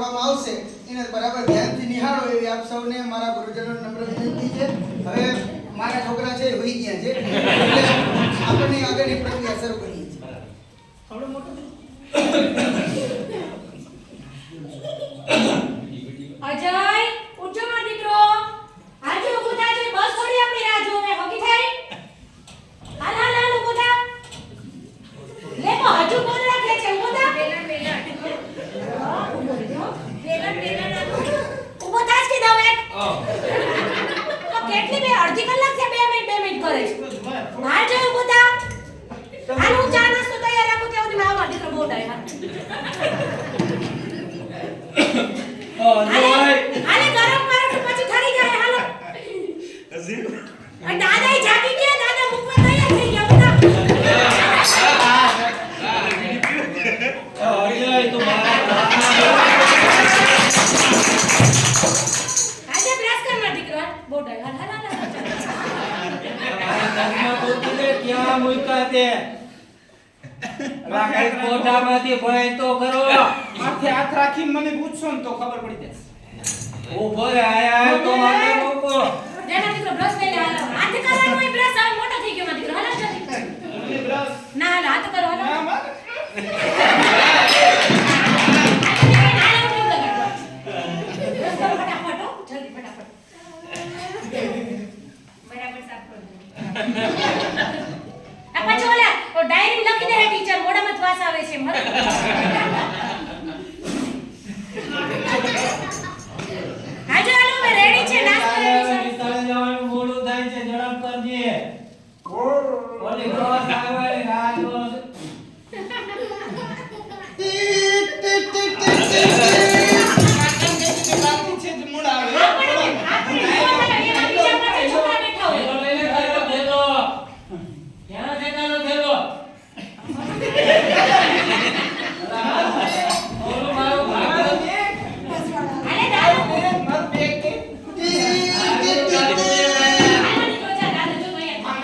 કરવામાં આવશે એને બરાબર ધ્યાનથી નિહાળો એવી આપ સૌને મારા ગુરુજનો નમ્ર વિનંતી છે. હવે મારા છોકરા છે હોઈ ગયા છે એટલે આપણે આગળની પ્રક્રિયા શરૂ કરીએ છીએ. થોડો મોટો અજય ઉઠો મારો દીકરો. આજે ઊભો થા છે. બસ થોડી આપણી રાહ જોવે. હોકી થાય. હાલ હાલ હાલ ઊભો થા. લે તો હજુ કોણ રાખે છે? ઊભો થા. ઊભો થા જ કીધા હવે. તો કેટલી બે અડધી કલાક છે 2 મિનિટ કરે છે. બહાર જઈ ઊભો થા. હાલ હું ચા નાસ્તો તૈયાર રાખું ત્યાં સુધી મારો દીકરો બહુ ડાય. હાલે ગરમ કરો તો પછી ઠરી જાય. હાલો અને દાદા જાગી ગયા. દાદા મુકવા તૈયાર થઈ ગયા બધા. આજે બ્રશ કર માર દીકરા. બહુ ડાય. હાલ હાલ ક્યાં મૂક્યા તે રાખે કોઠામાંથી ભણાય તો કરો. માથે હાથ રાખીને મને પૂછશો ને તો ખબર પડી જશે. ઉભો રે આયા તો મને મૂકો. જેના દીકરો બ્રશ લઈ લે. હાલો હાથ કરવાનો હોય બ્રશ હવે મોટો થઈ ગયો માર દીકરો. હાલો જલ્દી. બ્રશ ના હાલો હાથ કરો. હાલો ના માર ફટાફટ હો. જલ્દી ફટાફટ. બરાબર સાફ કરો. આ પાછો ઓલા ડાયરી લખી દે ટીચર. મોઢામાં શ્વાસ આવે છે. હાજો હાલો મે રેડી છે. નાસ્તો રેડી છે. વિસ્તાર જવાનું મોડું થાય છે. ઝડપ કરજે. ઓલી ક્રોસ આવવાની રાહ જો. બાકી છે જ મૂળ આવે. થેલો લઈ લે. થેલો ક્યાં જગાનો થેલો? ઓલો મારો ભાગ હાલે દાદુ માર બેગ કે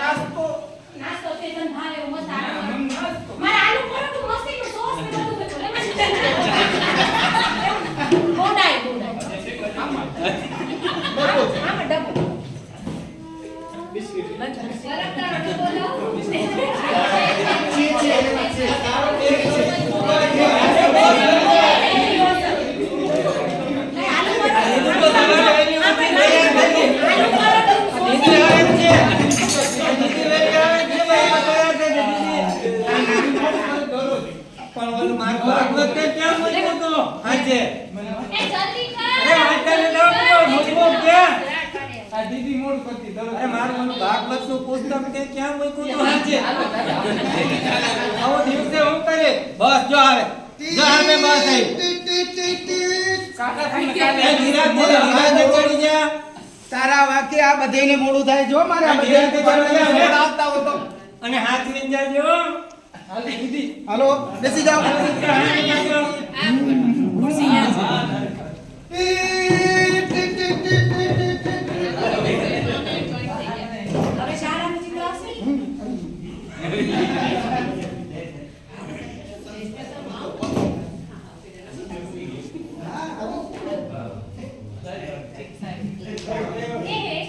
નાસ્તો નાસ્તો તે તન ભાવે એવું મસ્ત આરામ. નાસ્તો મારા આલુ પરોઠું મસ્તી નું સોસ ને બધું બધું બોડાય આમાં ડબ્બો બિસ્કિટ પણ ઓલું મારું ભાગવત ક્યાં મૂક્યો તો આજે? અરે વાંચતાને દો મૂક્યો ક્યાં? આ દીદી મોડ કરતી દરરોજ. અરે મારું ઓલું ભાગવત નું પુસ્તક તે ક્યાં મૂક્યું તો આજે? આવો દિવસે હું કરે બસ જો આવે. જો આવે બસ આવી. કાકા થઈને એ કાલે ધીરાજ ધીરાજ ચડી જા. તારા વાકે આ બધેને મોડું થાય. જો મારે આ બધે મોડ આવતા હોય તો અને હાથ વીન જાજો. હાલ દીદી હાલો બેસી જાઓ. ખુરશી યાદ છે. હવે શાળામાં ચિત્ર આવશે.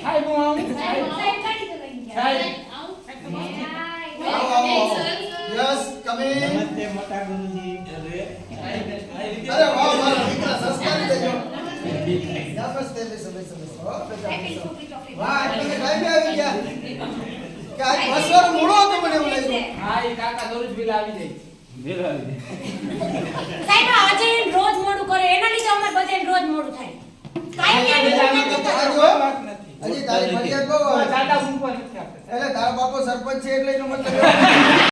હાય હું આવું યસ કમ ઇન. નમસ્તે મોટા ગુરુજી. અરે વાહ મારા દીકરા સંસ્કારી દેજો. નમસ્તે બેસો બેસો બેસો. વાહ તમે ટાઈમે આવી ગયા. કે આજ બસવાર મોડો હતો મને એવું લાગ્યું. હા એ કાકા દરરોજ વેલા આવી જાય. સાહેબ આજે રોજ મોડું કરે એના લીધે અમાર બધાને રોજ મોડું થાય. કાઈ વાત નથી. હજી તારી ફરિયાદ બહુ આવે. દાદા ઊંઘવા નથી આપતા. એટલે તારા બાપો સરપંચ છે એટલે એનો મતલબ